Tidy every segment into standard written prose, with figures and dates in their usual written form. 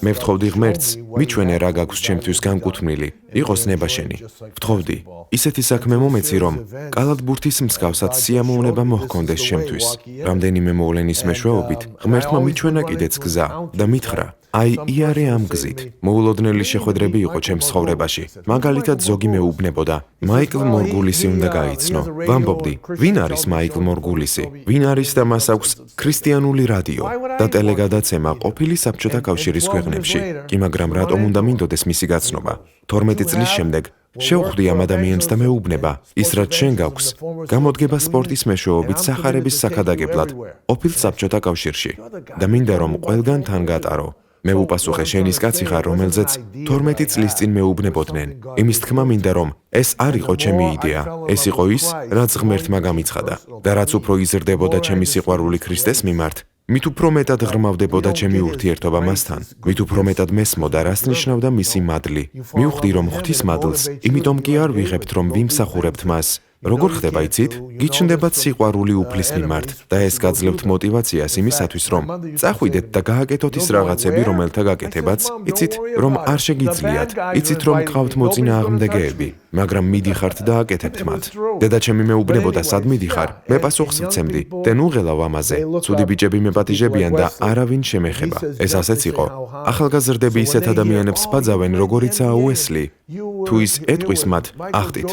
მე ვთხოვდი ღმერთს, მიჩვენე რა გაქვს ჩემთვის განკუთვნილი, იყოს ნება შენი. ვთხოვდი, ისეთი საქმე მომეცი, რომ კალათბურთის მსგავსად სიამოვნება მოჰქონდეს ჩემთვის. რამდენიმე მოვლენის მეშვეობით ღმერთმა მიჩვენა კიდეც გზა და მითხრა, აი იარე ამ გზით. მოულოდნელი შეხვედრები იყო ჩემს ცხოვრებაში. მაგალითად ზოგი მეუბნებოდა, მაიკლ მორგულისი უნდა გაიცნო. ვამბობდი, ვინ არის მაიკლ მორგულისი? ვინ არის და მას აქვს ქრისტიანული რადიო და ტელეგადაცემა ყოფილი საბჭოთა კავშირის ქვეყნებში. კი მაგრამ რატომ უნდა მინდოდეს მისი გაცნობა? 12 წლის შემდეგ შევხვდი ამ ადამიანს და მეუბნება, ის რაც შენ გაქვს, გამოდგება სპორტის მეშვეობით სახარების საქადაგებლად ყოფილ საბჭოთა კავშირში და მინდა რომ ყველგან თან გატარო. მე უპასუხე შენის კაცი ხარ, რომელზეც 12 წლის წინ მეუბნებოდნენ. იმის თქმა მინდა რომ ეს არ იყო ჩემი იდეა, ეს იყო ის, რაც ღმერთმა გამიცხადა და რაც უფრო იზრდებოდა ჩემი სიყვარული ქრისტეს მიმართ, მით უფრო მეტად ღრმავდებოდა ჩემი ურთიერთობა მასთან, მით უფრო მეტად მესმოდა, რას ნიშნავდა მისი მადლი. მივხვდი რომ ღვთის მადლს, იმიტომ კი არ ვიღებთ რომ ვიმსახურებთ მას. როგორ ხდება იცით? გიჩნდებათ სიყვარული უფლის მიმართ და ეს გაძლევთ мотивაციას იმისათვის რომ წახვიდეთ და გააკეთოთ ის რაღაცები, რომელთა გაკეთებაც იცით რომ არ შეგიძლიათ, იცით რომ გყავთ მოწინააღმდეგეები, მაგრამ მიდიხართ და აკეთებთ მათ. დედაჩემი მეუბნებოდა, სად მიდიხარ? მე პასუხს ვცემდი, დე ნუ ღელავ ამაზე. ცუდი ბიჭები მეპატიჟებიან და არავინ შემეხება. ეს ასეც იყო. ახალგაზრდები ისეთ ადამიანებს ბაძავენ, როგორიცაა უესლი. თუ ის ეტყვის მათ, ახტით.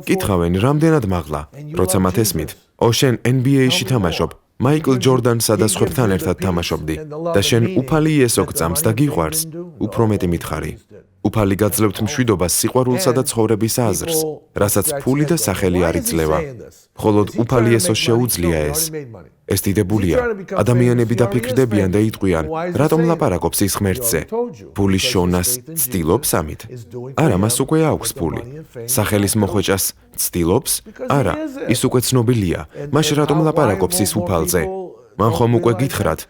კითხავენ, რამდენად მაღლა, როცა მათ ესმით, შენ NBA-ში თამაშობ, მაიკლ ჯორდანსა და სხვებთან ერთად თამაშობდი და შენ უფალი იესო გწამს და გიყვარს, უფრო მეტი მითხარი. უფალი გაძლევთ მშვიდობას, სიყვარულსა და ცხოვრების აზრს, რასაც ფული და სახელი არ იძლევა. მხოლოდ უფალი იესოს შეუძლია ეს. ეს დიდებულია. ადამიანები დაფიქრდებიან და იტყვიან, რატომ ლაპარაკობს ის ღმერთზე? ფულის შონას ცდილობს ამით? არა, მას უკვე აქვს ფული. სახელის მოხვეჭას ცდილობს? არა, ის უკვე ცნობილია. მაშინ რატომ ლაპარაკობს ის უფალზე? მან ხომ უკვე გითხრათ?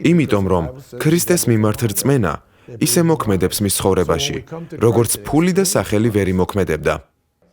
იმიტომ რომ ქრისტეს მიმართ რწმენა ისე მოქმედებს მის ცხოვრებაში, როგორც ფული და სახელი ვერ იმოქმედებდა.